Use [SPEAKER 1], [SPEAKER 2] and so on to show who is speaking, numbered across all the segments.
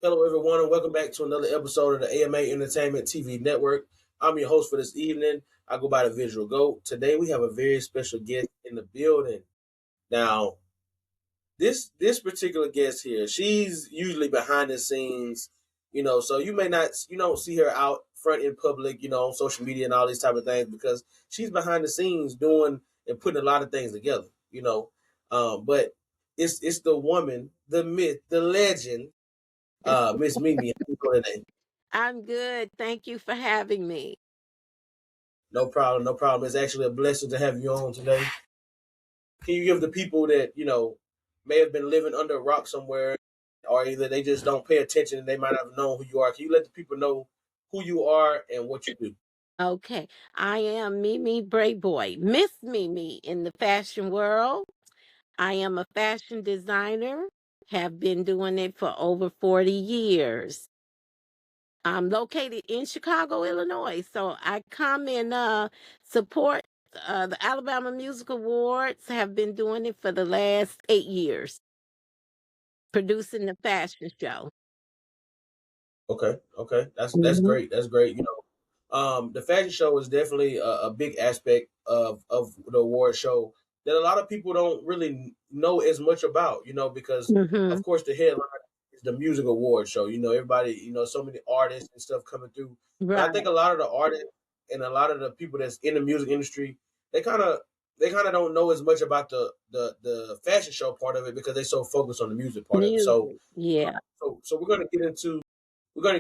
[SPEAKER 1] Hello, everyone, and welcome back to another episode of the AMA Entertainment TV Network. I'm your host for this evening. I go by the Visual Goat. Today, we have a very special guest in the building. Now, this particular guest here, she's usually behind the scenes, so you may not, see her out front in public, on social media and all these type of things because she's behind the scenes doing and putting a lot of things together. But it's the woman, the myth, the legend, Miss Mimi. How you doing today?
[SPEAKER 2] I'm good. Thank you for having me.
[SPEAKER 1] No problem, no problem. It's actually a blessing to have you on today. Can you give the people that may have been living under a rock somewhere, or either they just don't pay attention and they might not have known who you are? Can you let the people know who you are and what you do?
[SPEAKER 2] Okay. I am Mimi Braboy, Miss Mimi in the fashion world. I am a fashion designer, have been doing it for over 40 years. I'm located in Chicago, Illinois. So I come and support the Alabama Music Awards, have been doing it for the last 8 years, producing the fashion show.
[SPEAKER 1] Okay, okay, that's
[SPEAKER 2] Mhm.
[SPEAKER 1] great. That's great. The fashion show is definitely a big aspect of the award show that a lot of people don't really know as much about. Because of
[SPEAKER 2] Mhm.
[SPEAKER 1] course the headline is the music award show. Everybody, so many artists and stuff coming through. But I think
[SPEAKER 2] Right.
[SPEAKER 1] a lot of the artists and a lot of the people that's in the music industry, they kind of they kind of don't know as much about the fashion show part of it because they're so focused on the music part of it. So
[SPEAKER 2] Music. Yeah.
[SPEAKER 1] so we're going to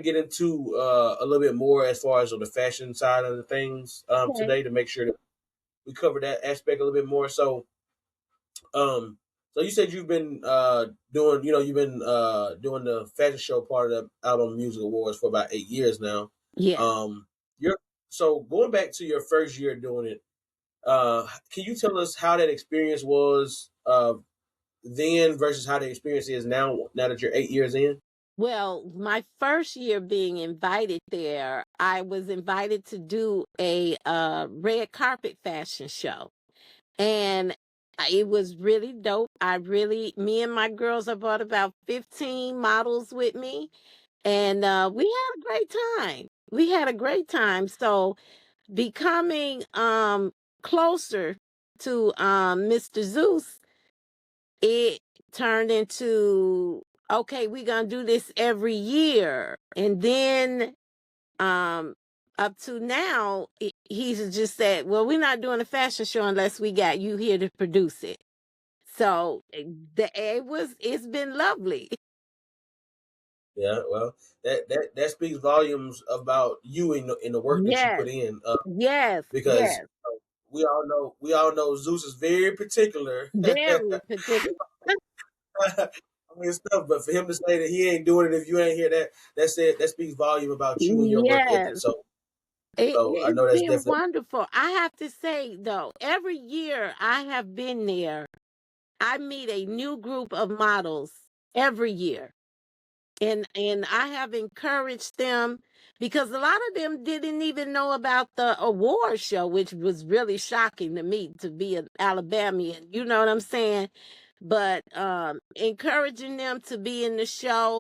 [SPEAKER 1] get into a little bit more as far as on the fashion side of the things
[SPEAKER 2] Okay.
[SPEAKER 1] today to make sure that we cover that aspect a little bit more. Um, so you said you've been doing the fashion show part of the Album Music Awards for about 8 years now.
[SPEAKER 2] Yeah.
[SPEAKER 1] You're so going back to your first year doing it. Can you tell us how that experience was then versus how the experience is now? Now that you're 8 years in.
[SPEAKER 2] Well, my first year being invited there, I was invited to do a red carpet fashion show. And it was really dope. Me and my girls, I brought about 15 models with me. And we had a great time. We had a great time. So becoming closer to Mr. Zeus, it turned into, okay, we're gonna do this every year. And then um up to now, he's just said, well, we're not doing a fashion show unless we got you here to produce it. So it's been lovely.
[SPEAKER 1] Yeah, well, that speaks volumes about you in the work that you put
[SPEAKER 2] Yes,
[SPEAKER 1] in,
[SPEAKER 2] yes,
[SPEAKER 1] because
[SPEAKER 2] yes.
[SPEAKER 1] we all know Zeus is very particular.
[SPEAKER 2] Very particular.
[SPEAKER 1] I mean stuff, but for him to say that he ain't doing it if you ain't here, that's it. That speaks volume about you and your work ethic.
[SPEAKER 2] Yes.
[SPEAKER 1] So I
[SPEAKER 2] It's
[SPEAKER 1] know that's
[SPEAKER 2] been
[SPEAKER 1] definitely.
[SPEAKER 2] wonderful. I have to say though, every year I have been there, I meet a new group of models every year. And I have encouraged them because a lot of them didn't even know about the award show, which was really shocking to me to be an Alabamian. You know what I'm saying? But encouraging them to be in the show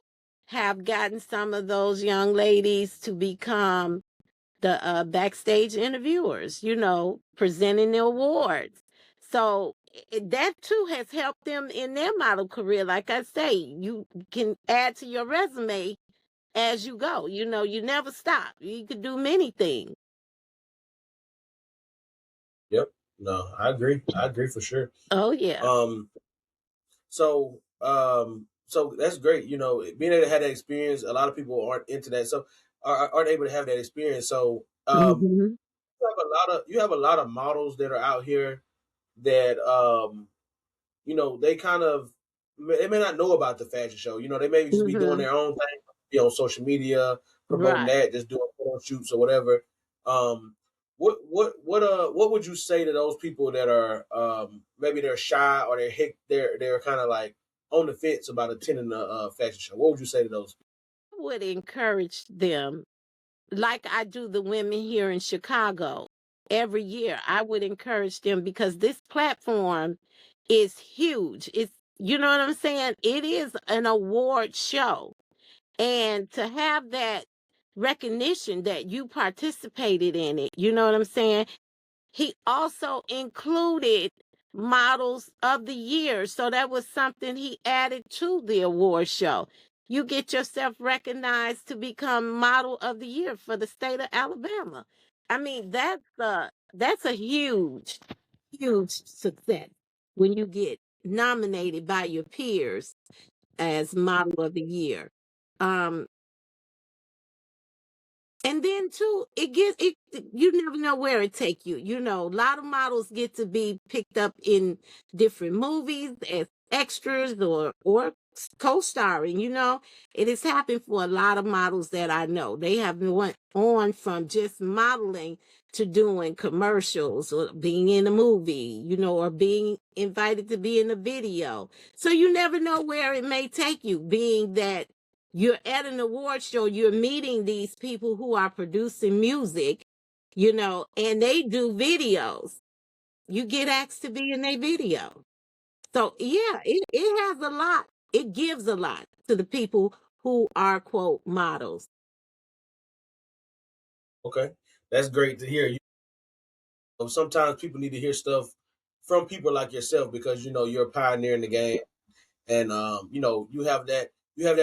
[SPEAKER 2] have gotten some of those young ladies to become the backstage interviewers, presenting the awards. So that too has helped them in their model career. Like I say, you can add to your resume as you go. You never stop. You could do many things.
[SPEAKER 1] Yep. No, I agree. I agree for sure.
[SPEAKER 2] Oh yeah.
[SPEAKER 1] Um. So that's great. Being able to have that experience. A lot of people aren't into that, so aren't able to have that experience. So
[SPEAKER 2] Hmm.
[SPEAKER 1] you have a lot of models that are out here that they kind of they may not know about the fashion show. They may just be doing
[SPEAKER 2] Hmm.
[SPEAKER 1] their own thing, be on social media promoting
[SPEAKER 2] Right.
[SPEAKER 1] that, just doing photo shoots or whatever. Um, what would you say to those people that are maybe they're shy or they're kind of like on the fence about attending the fashion show? What would you say to those?
[SPEAKER 2] I would encourage them like I do the women here in Chicago every year. I would encourage them because this platform is huge. You know what I'm saying? It is an award show. And to have that recognition that you participated in it, you know what I'm saying? He also included models of the year. So that was something he added to the award show. You get yourself recognized to become model of the year for the state of Alabama. I mean, that's a huge, huge success when you get nominated by your peers as model of the year. Um, and then too, it gets it. You never know where it take you. You know, a lot of models get to be picked up in different movies as extras or co-starring. You know, it has happened for a lot of models that I know. They have went on from just modeling to doing commercials or being in a movie. You know, or being invited to be in a video. So you never know where it may take you. Being that you're at an award show, you're meeting these people who are producing music, you know, and they do videos. You get asked to be in their video. So yeah, it has a lot. It gives a lot to the people who are quote models.
[SPEAKER 1] Okay, that's great to hear. Sometimes people need to hear stuff from people like yourself because you're a pioneer in the game, and you have that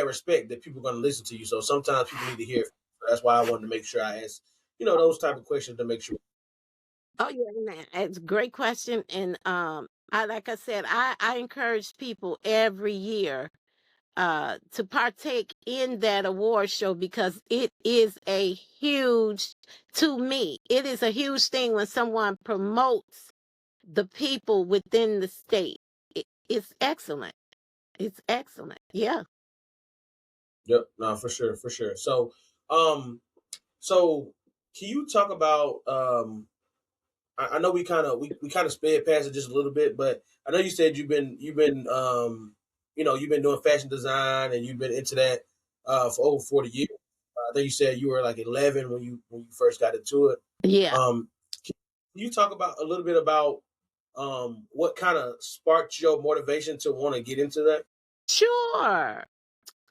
[SPEAKER 1] respect that people are going to listen to you. So sometimes people need to hear. So that's why I wanted to make sure I asked those type of questions to make sure.
[SPEAKER 2] Oh yeah, man, it's a great question. And I like I said, I encourage people every year to partake in that award show because it is a huge, to me, it is a huge thing when someone promotes the people within the state. It's excellent. It's excellent. Yeah.
[SPEAKER 1] Yep, no, for sure, for sure. Um, so can you talk about I know we kind of sped past it just a little bit, but I know you said you've been doing fashion design and you've been into that for over 40 years. I think you said you were like 11 when you first got into it.
[SPEAKER 2] Yeah.
[SPEAKER 1] Um, can you talk about a little bit about what kind of sparked your motivation to want to get into that?
[SPEAKER 2] Sure.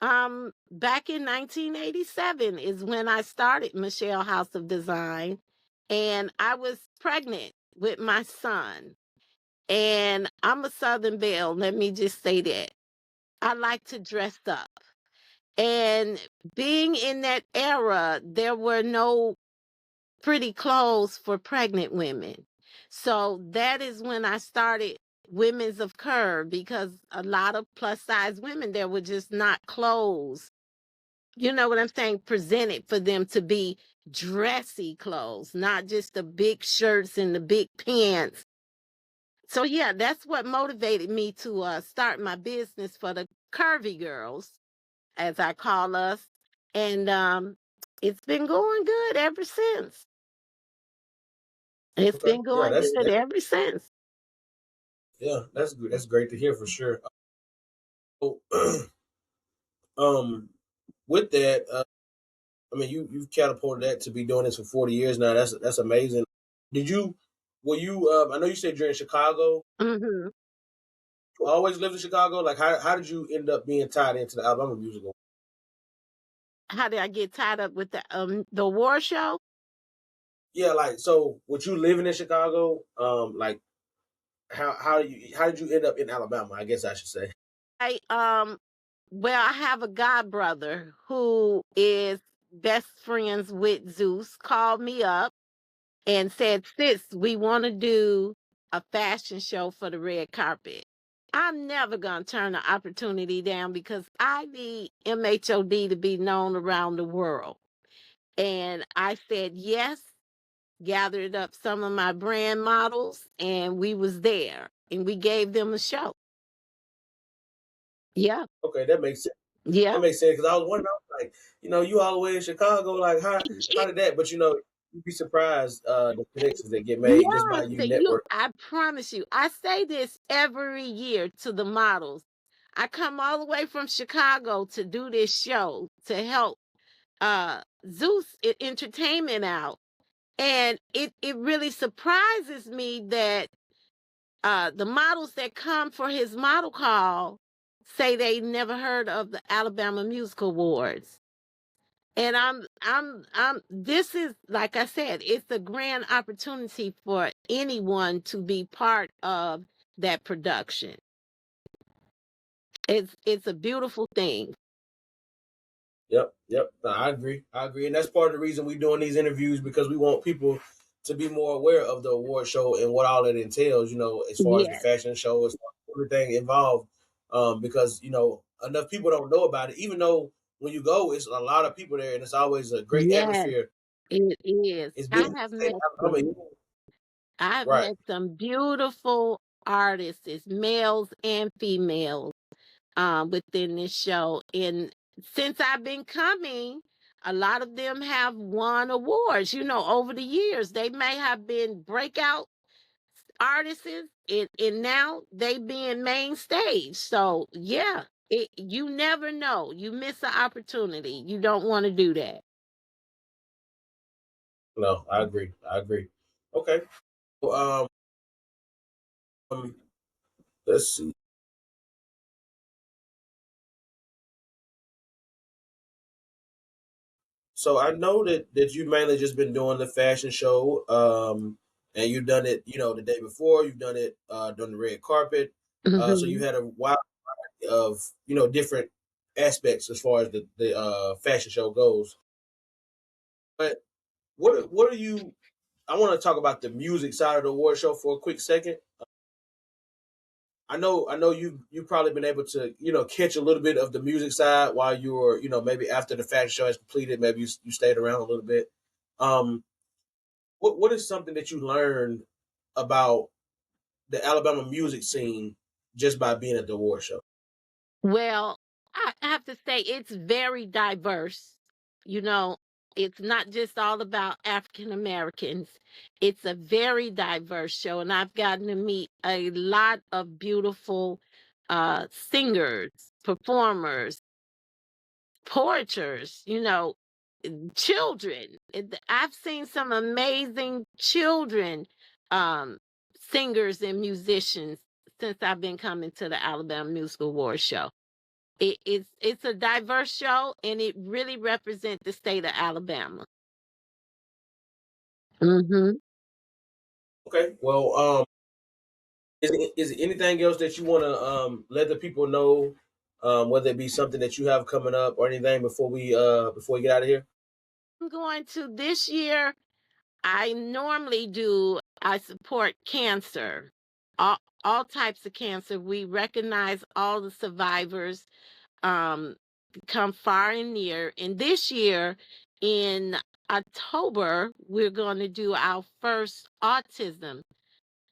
[SPEAKER 2] Back in 1987 is when I started Michelle House of Design, and I was pregnant with my son. And I'm a Southern Belle, let me just say that. I like to dress up. And being in that era, there were no pretty clothes for pregnant women. So that is when I started Women's of Curve because a lot of plus size women, there were just not clothes. You know what I'm saying? Presented for them to be dressy clothes, not just the big shirts and the big pants. So yeah, that's what motivated me to start my business for the curvy girls, as I call us, and it's been going good ever since. It's
[SPEAKER 1] Okay,
[SPEAKER 2] been
[SPEAKER 1] yeah,
[SPEAKER 2] going
[SPEAKER 1] that's
[SPEAKER 2] good
[SPEAKER 1] that,
[SPEAKER 2] ever since.
[SPEAKER 1] yeah, that's good. That's great to hear for sure. So, um, with that, I mean, you've catapulted that to be doing this for 40 years now. That's amazing. Did you? Were you? I know you said you're in Chicago.
[SPEAKER 2] Hmm.
[SPEAKER 1] You always lived in Chicago. Like, how did you end up being tied into the Alabama musical?
[SPEAKER 2] How did I get tied up with the war show?
[SPEAKER 1] Yeah, like so. With you living in Chicago, like how did you end up in Alabama? I guess I should say.
[SPEAKER 2] Well, I have a god brother who is best friends with Zeus. Called me up and said, "Sis, we want to do a fashion show for the red carpet." I'm never gonna turn the opportunity down because I need M.H.O.D to be known around the world. And I said yes, gathered up some of my brand models, and we was there and we gave them a show. Yeah,
[SPEAKER 1] Okay, that makes sense.
[SPEAKER 2] yeah.
[SPEAKER 1] That makes sense because I was wondering, I was like, you all the way in Chicago, like how did that? But you'd be surprised the connections that get made just by
[SPEAKER 2] Yes,
[SPEAKER 1] you
[SPEAKER 2] that you
[SPEAKER 1] network.
[SPEAKER 2] I promise you. I say this every year to the models. I come all the way from Chicago to do this show to help Zeus Entertainment out. And it really surprises me that the models that come for his model call say they never heard of the Alabama Music Awards. And this is, like I said, it's a grand opportunity for anyone to be part of that production. It's a beautiful thing.
[SPEAKER 1] Yep, yep. No, I agree. I agree, and that's part of the reason we're doing these interviews because we want people to be more aware of the award show and what all it entails. You know, as far as the
[SPEAKER 2] Yes,
[SPEAKER 1] fashion show, as far as everything involved. Because enough people don't know about it. Even though when you go, it's a lot of people there, and it's always a great
[SPEAKER 2] yes,
[SPEAKER 1] atmosphere.
[SPEAKER 2] it is.
[SPEAKER 1] It's
[SPEAKER 2] I
[SPEAKER 1] been
[SPEAKER 2] have met
[SPEAKER 1] I'm a,
[SPEAKER 2] some. I've
[SPEAKER 1] right.
[SPEAKER 2] met some beautiful artists, males and females, within this show. And since I've been coming, a lot of them have won awards. Over the years, they may have been breakout artists, and now they being main stage. So yeah, you never know. You miss an opportunity. You don't want to do that.
[SPEAKER 1] No, I agree. I agree. Okay. Well, um, let's see. So I know that you mainly just been doing the fashion show, and you've done it, the day before. You've done it during the red carpet. So you
[SPEAKER 2] Hmm.
[SPEAKER 1] had a wide of different aspects as far as the fashion show goes. But what are you? I want to talk about the music side of the award show for a quick second. I know you probably been able to catch a little bit of the music side while you were maybe after the fashion show has completed. Maybe you stayed around a little bit. Um, what is something that you learned about the Alabama music scene just by being at the award show?
[SPEAKER 2] Well, I have to say it's very diverse. You know, it's not just all about African Americans. It's a very diverse show, and I've gotten to meet a lot of beautiful singers, performers, poeters, children. I've seen some amazing children um, singers and musicians since I've been coming to the Alabama Music Awards show. It's a diverse show, and it really represents the state of Alabama. Hmm.
[SPEAKER 1] Okay, well, is it anything else that you want to let the people know, whether it be something that you have coming up or anything before we get out of here?
[SPEAKER 2] I'm going to this year. I normally do. I support cancer, all types of cancer. We recognize all the survivors, um, come far and near. And this year, in October, we're going to do our first autism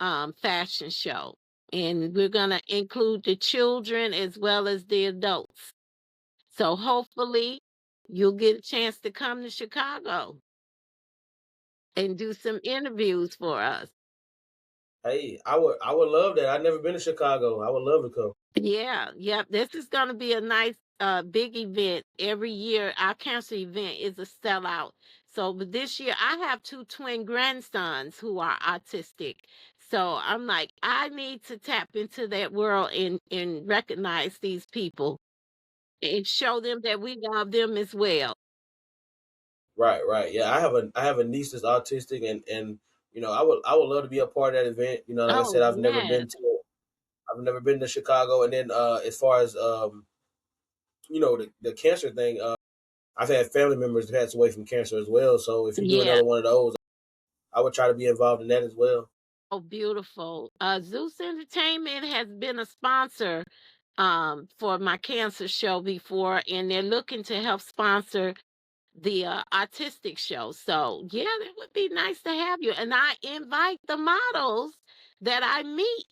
[SPEAKER 2] fashion show. And we're going to include the children as well as the adults. So hopefully, you'll get a chance to come to Chicago and do some interviews for us.
[SPEAKER 1] Hey, I would love that. I've never been to Chicago. I would love to come.
[SPEAKER 2] Yeah, yep. This is going to be a nice, big event every year. Our cancer event is a sellout. So, but this year I have two twin grandsons who are autistic. So I'm like, I need to tap into that world and recognize these people and show them that we love them as well.
[SPEAKER 1] Right, right. Yeah, I have a niece that's autistic, and I would love to be a part of that event. Like I
[SPEAKER 2] Oh
[SPEAKER 1] said,
[SPEAKER 2] yeah,
[SPEAKER 1] I've never been to Chicago, and then as far as the cancer thing, I've had family members that passed away from cancer as well. So if you do
[SPEAKER 2] yeah.
[SPEAKER 1] another one of those, I would try to be involved in that as well.
[SPEAKER 2] Oh, beautiful. Zeus Entertainment has been a sponsor for my cancer show before, and they're looking to help sponsor the autistic show. So, yeah, it would be nice to have you. And I invite the models that I meet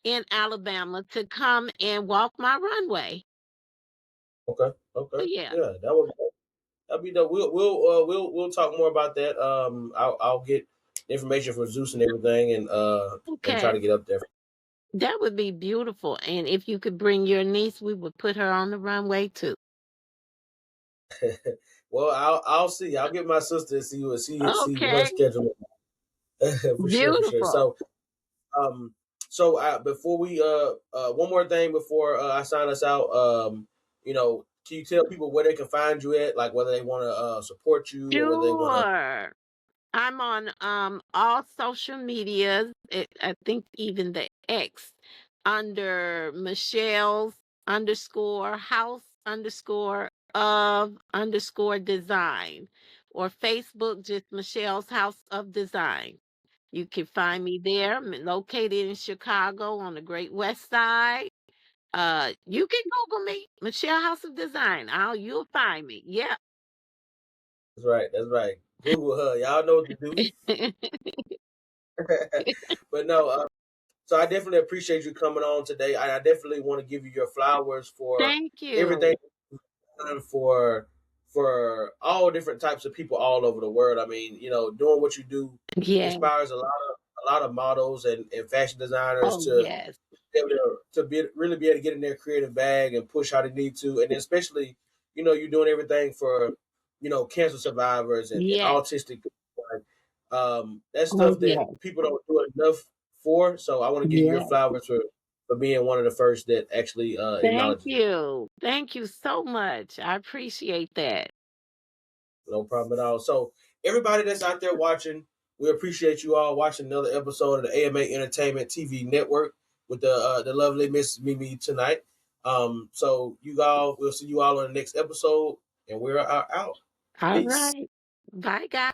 [SPEAKER 2] in Alabama to come and walk my runway.
[SPEAKER 1] Okay, okay,
[SPEAKER 2] So, yeah,
[SPEAKER 1] yeah, that'd be dope. We'll talk more about that. I'll get information for Zeus and everything, and try
[SPEAKER 2] okay.
[SPEAKER 1] to get up there.
[SPEAKER 2] That would be beautiful. And if you could bring your niece, we would put her on the runway too.
[SPEAKER 1] Well, I'll see. I'll get my sister and see what her
[SPEAKER 2] Okay,
[SPEAKER 1] schedule is. For sure, for sure.
[SPEAKER 2] beautiful.
[SPEAKER 1] So, um, So before we one more thing before I sign us out, can you tell people where they can find you at, like whether they want to support you or whether they want to?
[SPEAKER 2] Sure. I'm on all social medias. I think even the X under Michelle's underscore house underscore of underscore design, or Facebook just Michelle's House of Design. You can find me there. I'm located in Chicago on the Great West Side. You can Google me, Michelle House of Design. You'll find me. Yeah.
[SPEAKER 1] That's right. That's right. Google her. Y'all know what to do. But no, so I definitely appreciate you coming on today. I definitely want to give you your flowers for
[SPEAKER 2] Thank
[SPEAKER 1] everything
[SPEAKER 2] you.
[SPEAKER 1] you've done for all different types of people all over the world. I mean, doing what you do
[SPEAKER 2] Yeah.
[SPEAKER 1] inspires a lot of models and fashion designers
[SPEAKER 2] Oh,
[SPEAKER 1] to
[SPEAKER 2] yes.
[SPEAKER 1] be able to be really be able to get in their creative bag and push how they need to, and especially you're doing everything for cancer survivors and
[SPEAKER 2] Yes.
[SPEAKER 1] autistic people. Like, that's
[SPEAKER 2] Oh,
[SPEAKER 1] stuff that
[SPEAKER 2] yes.
[SPEAKER 1] people don't do enough for. So I want to give you your
[SPEAKER 2] Yes.
[SPEAKER 1] flowers for being one of the first that actually
[SPEAKER 2] Thank
[SPEAKER 1] acknowledges it.
[SPEAKER 2] you. Thank you so much. I appreciate that.
[SPEAKER 1] No problem at all. So everybody that's out there watching, we appreciate you all watching another episode of the AMA Entertainment TV Network with the lovely Miss Mimi tonight. So you all, we'll see you all on the next episode, and we're out.
[SPEAKER 2] All
[SPEAKER 1] Peace.
[SPEAKER 2] right. Bye, guys.